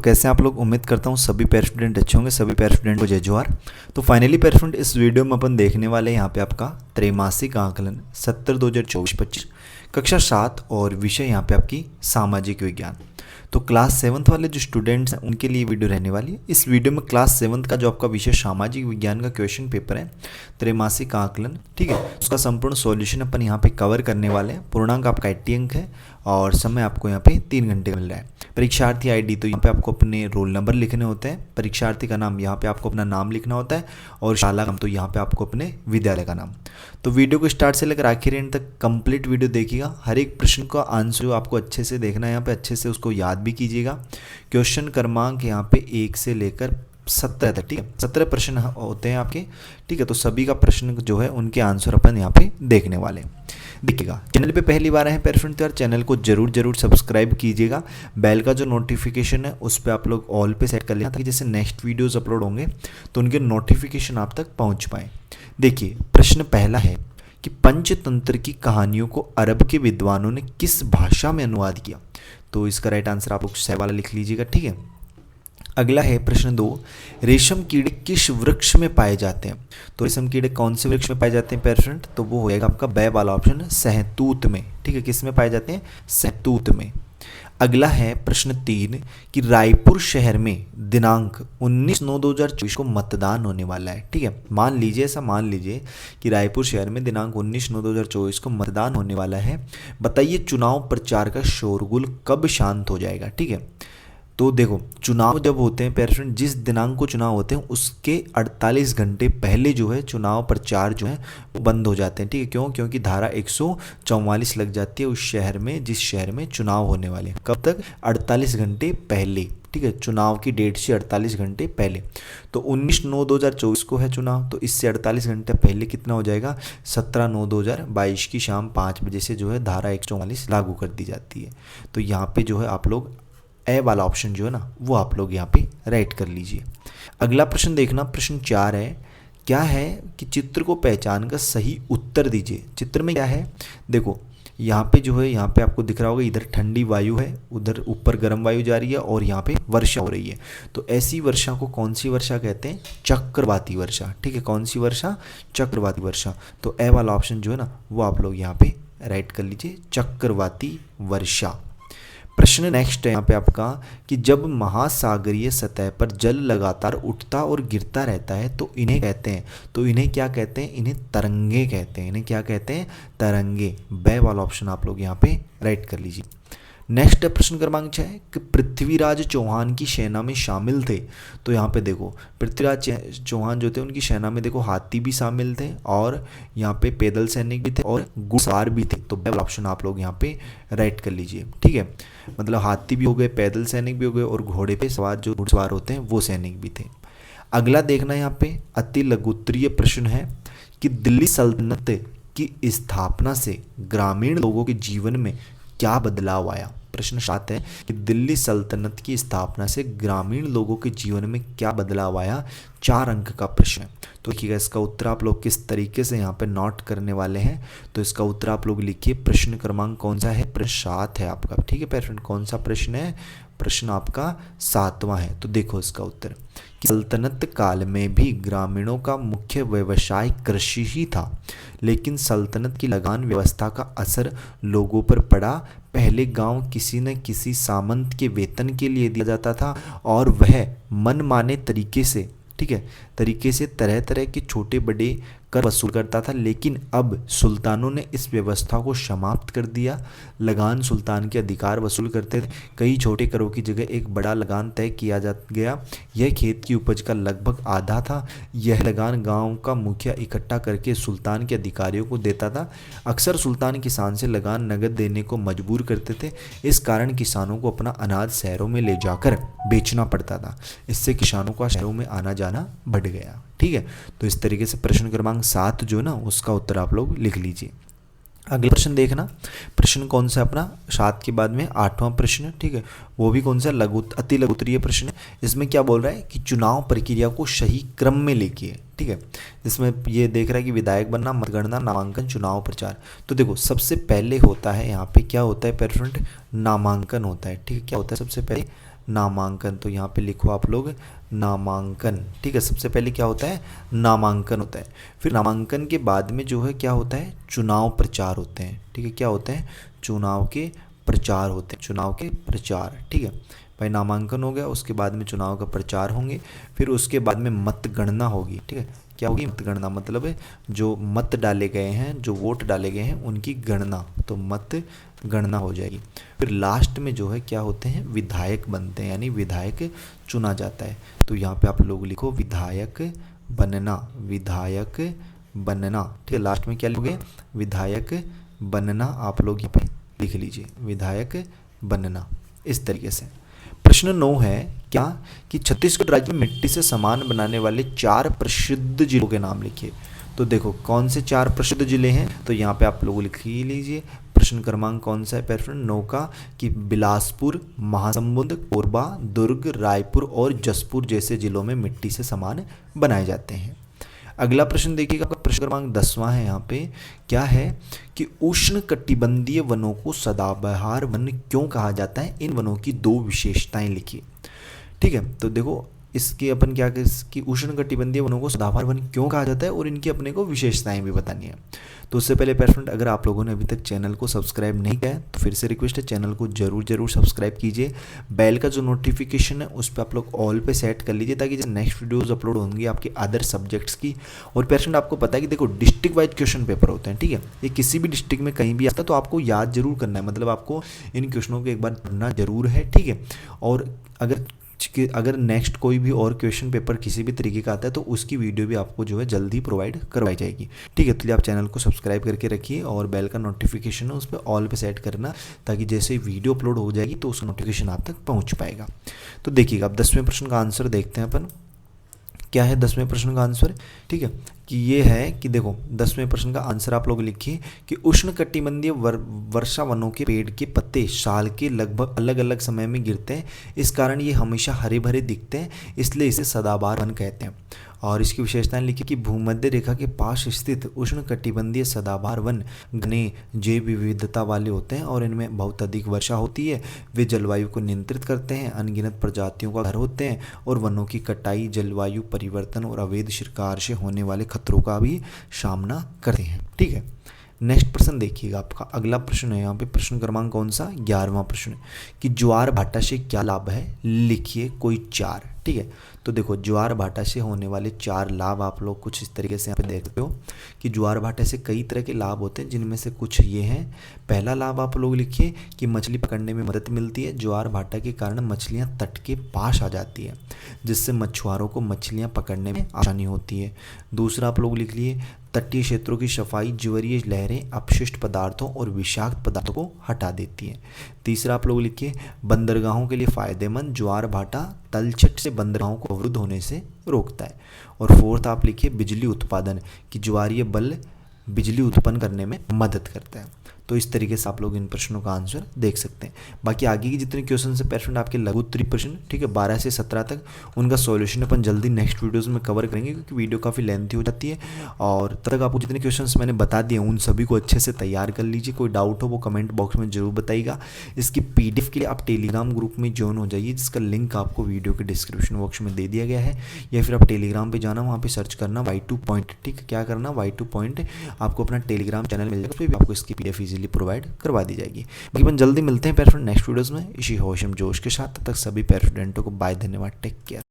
कैसे हैं आप लोग। उम्मीद करता हूँ सभी पैर स्टूडेंट अच्छे होंगे। सभी पैर स्टूडेंट को जय जोहार। तो फाइनली पैर स्टूडेंट इस वीडियो में अपन देखने वाले हैं यहाँ पे आपका त्रैमासिक आकलन सत्र 2024-25 कक्षा 7 और विषय यहाँ पे आपकी सामाजिक विज्ञान। तो क्लास 7th वाले जो स्टूडेंट्स हैं उनके लिए वीडियो रहने वाली है। इस वीडियो में क्लास 7th का जो आपका विषय सामाजिक विज्ञान का क्वेश्चन पेपर है त्रैमासिक आकलन, ठीक है, उसका संपूर्ण सॉल्यूशन अपन यहाँ पे कवर करने वाले हैं। पूर्णांक आपका 80 अंक है और समय आपको यहाँ पे 3 घंटे मिल रहा है। परीक्षार्थी आईडी तो यहाँ पे आपको अपने रोल नंबर लिखने होते हैं। परीक्षार्थी का नाम यहाँ पे आपको अपना नाम लिखना होता है और शाला नाम तो यहाँ पे आपको अपने विद्यालय का नाम। तो वीडियो को स्टार्ट से लेकर आखिर एंड तक कंप्लीट वीडियो देखिएगा। हर एक प्रश्न का आंसर आपको अच्छे से देखना है, यहाँ पे अच्छे से उसको याद भी कीजिएगा। क्वेश्चन क्रमांक यहाँ पे 1 से लेकर 17 तक, ठीक है, 17 प्रश्न होते हैं आपके, ठीक है। तो सभी का प्रश्न जो है उनके आंसर अपन यहाँ पे देखने वाले हैं। देखिएगा, चैनल पे पहली बार आए हैं पैर स्टूडेंट तो यार चैनल को जरूर सब्सक्राइब कीजिएगा। बेल का जो नोटिफिकेशन है उस पर आप लोग ऑल पे सेट कर लेना ताकि जैसे नेक्स्ट वीडियोस अपलोड होंगे तो उनके नोटिफिकेशन आप तक पहुंच पाए। देखिए, प्रश्न पहला है कि पंचतंत्र की कहानियों को अरब के विद्वानों ने किस भाषा में अनुवाद किया। तो इसका राइट आंसर आप लोग सही वाला लिख लीजिएगा, ठीक है। अगला है प्रश्न 2, रेशम कीड़े किस वृक्ष में पाए जाते हैं। तो रेशम कीड़े कौन से वृक्ष में पाए जाते हैं पेरेंट, तो वो होएगा आपका ब वाला ऑप्शन, सहतूत में, ठीक है। किस में पाए जाते हैं, सहतूत में। अगला है प्रश्न 3 कि रायपुर शहर में दिनांक 19/9/2024 को मतदान होने वाला है, ठीक है। मान लीजिए कि रायपुर शहर में दिनांक 19/9/2024 को मतदान होने वाला है। बताइए चुनाव प्रचार का शोरगुल कब शांत हो जाएगा, ठीक है। तो देखो, चुनाव जब होते हैं पेरेंट, जिस दिनांक को चुनाव होते हैं उसके 48 घंटे पहले जो है चुनाव प्रचार जो है वो बंद हो जाते हैं, ठीक है। क्यों? क्योंकि धारा 144 लग जाती है उस शहर में जिस शहर में चुनाव होने वाले हैं। कब तक? 48 घंटे पहले, ठीक है, चुनाव की डेट से 48 घंटे पहले। तो 19/9/2024 को है चुनाव, तो इससे 48 घंटे पहले कितना हो जाएगा, 17/9/2022 की शाम 5 बजे से जो है धारा 144 लागू कर दी जाती है। तो यहाँ पे जो है आप लोग ए वाला ऑप्शन जो है ना वो आप लोग यहाँ पे राइट कर लीजिए। अगला प्रश्न देखना, प्रश्न 4 है, क्या है कि चित्र को पहचान कर सही उत्तर दीजिए। चित्र में क्या है, देखो यहाँ पे जो है, यहाँ पे आपको दिख रहा होगा, इधर ठंडी वायु है, उधर ऊपर गर्म वायु जा रही है और यहाँ पे वर्षा हो रही है। तो ऐसी वर्षा को कौन सी वर्षा कहते हैं, चक्रवाती वर्षा, ठीक है। कौन सी वर्षा, चक्रवाती वर्षा। तो ए वाला ऑप्शन जो है ना वो आप लोग यहाँ पे राइट कर लीजिए, चक्रवाती वर्षा। प्रश्न नेक्स्ट है यहाँ पे आपका कि जब महासागरीय सतह पर जल लगातार उठता और गिरता रहता है तो इन्हें कहते हैं, तो इन्हें क्या कहते हैं, इन्हें तरंगे कहते हैं। इन्हें क्या कहते हैं, तरंगे। ब वाला ऑप्शन आप लोग यहाँ पे राइट कर लीजिए। नेक्स्ट प्रश्न क्रमांक 6 है कि पृथ्वीराज चौहान की सेना में शामिल थे। तो यहाँ पे देखो, पृथ्वीराज चौहान जो थे उनकी सेना में देखो हाथी भी शामिल थे और यहाँ पे पैदल सैनिक भी थे और घुड़सवार भी थे। तो ऑप्शन आप लोग यहाँ पे राइट कर लीजिए, ठीक है। मतलब हाथी भी हो गए, पैदल सैनिक भी हो गए और घोड़े पे सवार जो घुड़सवार होते हैं वो सैनिक भी थे। अगला देखना यहाँ पे अति लघुत्तरीय प्रश्न है कि दिल्ली सल्तनत की स्थापना से ग्रामीण लोगों के जीवन में क्या बदलाव आया। प्रश्न 7 है कि दिल्ली सल्तनत की स्थापना से ग्रामीण लोगों के जीवन में क्या बदलाव आया। 4 अंक का प्रश्न है। तो देखिएगा इसका उत्तर आप लोग किस तरीके से यहाँ पे नोट करने वाले हैं। तो इसका उत्तर आप लोग लिखिए। प्रश्न क्रमांक कौन सा है, प्रश्न 7 है आपका, ठीक है पेरेंट। कौन सा प्रश्न है, प्रश्न आपका 7वां है। तो देखो इसका उत्तर कि सल्तनत काल में भी ग्रामीणों का मुख्य व्यवसाय कृषि ही था, लेकिन सल्तनत की लगान व्यवस्था का असर लोगों पर पड़ा। पहले गांव किसी न किसी सामंत के वेतन के लिए दिया जाता था और वह मनमाने तरीके से, ठीक है, तरह तरह के छोटे बड़े कर वसूल करता था। लेकिन अब सुल्तानों ने इस व्यवस्था को समाप्त कर दिया। लगान सुल्तान के अधिकार वसूल करते थे। कई छोटे करों की जगह एक बड़ा लगान तय किया जा गया। यह खेत की उपज का लगभग आधा था। यह लगान गांव का मुखिया इकट्ठा करके सुल्तान के अधिकारियों को देता था। अक्सर सुल्तान किसान से लगान नगद देने को मजबूर करते थे। इस कारण किसानों को अपना अनाज शहरों में ले जाकर बेचना पड़ता था। इससे किसानों का शहरों में आना जाना बढ़ गया, ठीक है। तो इस तरीके से प्रश्न क्रमांक 7 जो है ना उसका उत्तर आप लोग लिख लीजिए। अगला प्रश्न देखना, प्रश्न कौन सा अपना 7 के बाद में 8वां प्रश्न, ठीक है। वो भी कौन सा, अति लघुत्तरीय प्रश्न है। इसमें क्या बोल रहा है कि चुनाव प्रक्रिया को सही क्रम में लेके, ठीक है। जिसमें ये देख रहा है कि विधायक बनना, मतगणना, नामांकन, चुनाव प्रचार। तो देखो सबसे पहले होता है यहाँ पे क्या होता है पेरेंट, नामांकन होता है, ठीक है। क्या होता है सबसे पहले, नामांकन। तो यहाँ पे लिखो आप लोग नामांकन, ठीक है। सबसे पहले क्या होता है, नामांकन होता है। फिर नामांकन के बाद में जो है क्या होता है, चुनाव प्रचार होते हैं, ठीक है। क्या होते हैं, चुनाव के प्रचार होते हैं, चुनाव के प्रचार, ठीक है भाई। नामांकन हो गया, उसके बाद में चुनाव का प्रचार होंगे, फिर उसके बाद में मतगणना होगी, ठीक है। क्या होगी, मतगणना, मतलब है जो मत डाले गए हैं, जो वोट डाले गए हैं उनकी गणना, तो मत गणना हो जाएगी। फिर लास्ट में जो है क्या होते हैं, विधायक बनते हैं, यानी विधायक चुना जाता है। तो यहाँ पे आप लोग लिखो विधायक बनना, विधायक बनना, ठीक है। लास्ट में क्या लिखोगे, विधायक बनना, आप लोग यहाँ पे लिख लीजिए विधायक बनना, इस तरीके से। प्रश्न 9 है क्या, कि छत्तीसगढ़ राज्य में मिट्टी से सामान बनाने वाले 4 प्रसिद्ध जिलों के नाम लिखिए। तो देखो कौन से 4 प्रसिद्ध जिले हैं, तो यहाँ पे आप लोग लिख ही लीजिए। प्रश्न क्रमांक कौन सा है, प्रश्न 9 का, कि बिलासपुर, महासमुंद, कोरबा, दुर्ग, रायपुर और जसपुर जैसे जिलों में मिट्टी से सामान बनाए जाते हैं। अगला प्रश्न देखिएगा, प्रश्न क्रमांक 10वां है। यहाँ पे क्या है, कि उष्ण कटिबंधीय वनों को सदाबहार वन क्यों कहा जाता है, इन वनों की 2 विशेषताएं लिखिए, ठीक है। तो देखो इसकी अपन क्या करें, कि उष्ण कटिबंधीय वनों को सदाबहार वन क्यों कहा जाता है और इनकी अपने को विशेषताएं भी बतानी है। तो उससे पहले पेरेंट, अगर आप लोगों ने अभी तक चैनल को सब्सक्राइब नहीं किया है तो फिर से रिक्वेस्ट है, चैनल को जरूर सब्सक्राइब कीजिए। बेल का जो नोटिफिकेशन है उस पर आप लोग ऑल पे सेट कर लीजिए, ताकि जो नेक्स्ट वीडियोस अपलोड होंगी आपके अदर सब्जेक्ट्स की। और पेरेंट आपको पता है कि देखो डिस्ट्रिक्ट वाइज क्वेश्चन पेपर होते हैं, ठीक है। ये किसी भी डिस्ट्रिक्ट में कहीं भी आता है, तो आपको याद जरूर करना है, मतलब आपको इन क्वेश्चनों को एक बार पढ़ना जरूर है, ठीक है। और अगर नेक्स्ट कोई भी और क्वेश्चन पेपर किसी भी तरीके का आता है तो उसकी वीडियो भी आपको जो है जल्दी प्रोवाइड करवाई जाएगी, ठीक है। तो आप चैनल को सब्सक्राइब करके रखिए और बेल का नोटिफिकेशन है उस पर ऑल पे सेट करना, ताकि जैसे वीडियो अपलोड हो जाएगी तो उसका नोटिफिकेशन आप तक पहुंच पाएगा। तो देखिएगा अब 10वें प्रश्न का आंसर देखते हैं अपन। क्या है 10वें प्रश्न का आंसर, ठीक है, कि ये है कि देखो 10वें प्रश्न का आंसर आप लोग लिखिए कि उष्णकटिबंधीय वर्षा वनों के पेड़ के पत्ते साल के लगभग अलग अलग समय में गिरते हैं, इस कारण ये हमेशा हरे भरे दिखते हैं, इसलिए इसे सदाबहार वन कहते हैं। और इसकी विशेषताएं लिखी कि भूमध्य रेखा के पास स्थित उष्णकटिबंधीय सदाबहार वन घने जैव विविधता वाले होते हैं और इनमें बहुत अधिक वर्षा होती है। वे जलवायु को नियंत्रित करते हैं, अनगिनत प्रजातियों का घर होते हैं और वनों की कटाई, जलवायु परिवर्तन और अवैध शिकार से होने वाले खतरों का भी सामना करते हैं, ठीक है। नेक्स्ट प्रश्न देखिएगा, आपका अगला प्रश्न है यहाँ पे प्रश्न क्रमांक कौन सा, 11वां प्रश्न, कि ज्वार भाटा से क्या लाभ है, लिखिए कोई 4, ठीक है। तो देखो ज्वार भाटा से होने वाले 4 लाभ आप लोग कुछ इस तरीके से यहाँ पे देखते हो कि ज्वार भाटा से कई तरह के लाभ होते हैं, जिनमें से कुछ ये हैं। पहला लाभ आप लोग लिखिए कि मछली पकड़ने में मदद मिलती है। ज्वार भाटा के कारण मछलियाँ तट के पास आ जाती है, जिससे मछुआरों को मछलियाँ पकड़ने में आसानी होती है। दूसरा आप लोग लिख लिए, तटीय क्षेत्रों की सफाई ज्वारीय लहरें अपशिष्ट पदार्थों और विषाक्त पदार्थों को हटा देती हैं। तीसरा आप लोग लिखिए, बंदरगाहों के लिए फ़ायदेमंद, ज्वार भाटा तलछट से बंदरगाहों को अवरुद्ध होने से रोकता है। और फोर्थ आप लिखिए, बिजली उत्पादन, कि ज्वारीय बल बिजली उत्पन्न करने में मदद करता है। तो इस तरीके से आप लोग इन प्रश्नों का आंसर देख सकते हैं। बाकी आगे की जितने क्वेश्चन है पेरेंट आपके लघु उत्तरीय प्रश्न, ठीक है, 12 से 17 तक, उनका सॉल्यूशन अपन जल्दी नेक्स्ट वीडियोस में कवर करेंगे, क्योंकि वीडियो काफ़ी लेंथी हो जाती है। और तब तक आपको जितने क्वेश्चंस मैंने बता दिए उन सभी को अच्छे से तैयार कर लीजिए। कोई डाउट हो वो कमेंट बॉक्स में जरूर बताइएगा। इसकी PDF के लिए आप टेलीग्राम ग्रुप में ज्वाइन हो जाइए, जिसका लिंक आपको वीडियो के डिस्क्रिप्शन बॉक्स में दे दिया गया है, या फिर आप टेलीग्राम पर जाना, वहाँ पर सर्च करना Y2 पॉइंट, ठीक है। क्या करना, Y2 पॉइंट, आपको अपना टेलीग्राम चैनल मिल जाएगा, उस पर भी आपको इसकी PDF ईजिली प्रोवाइड करवा दी जाएगी। बाकी अपन जल्दी मिलते हैं पेरेंट नेक्स्ट वीडियोस में इसी होशम जोश के साथ। तब तक सभी पेरेंटों को बाय, धन्यवाद, टेक केयर।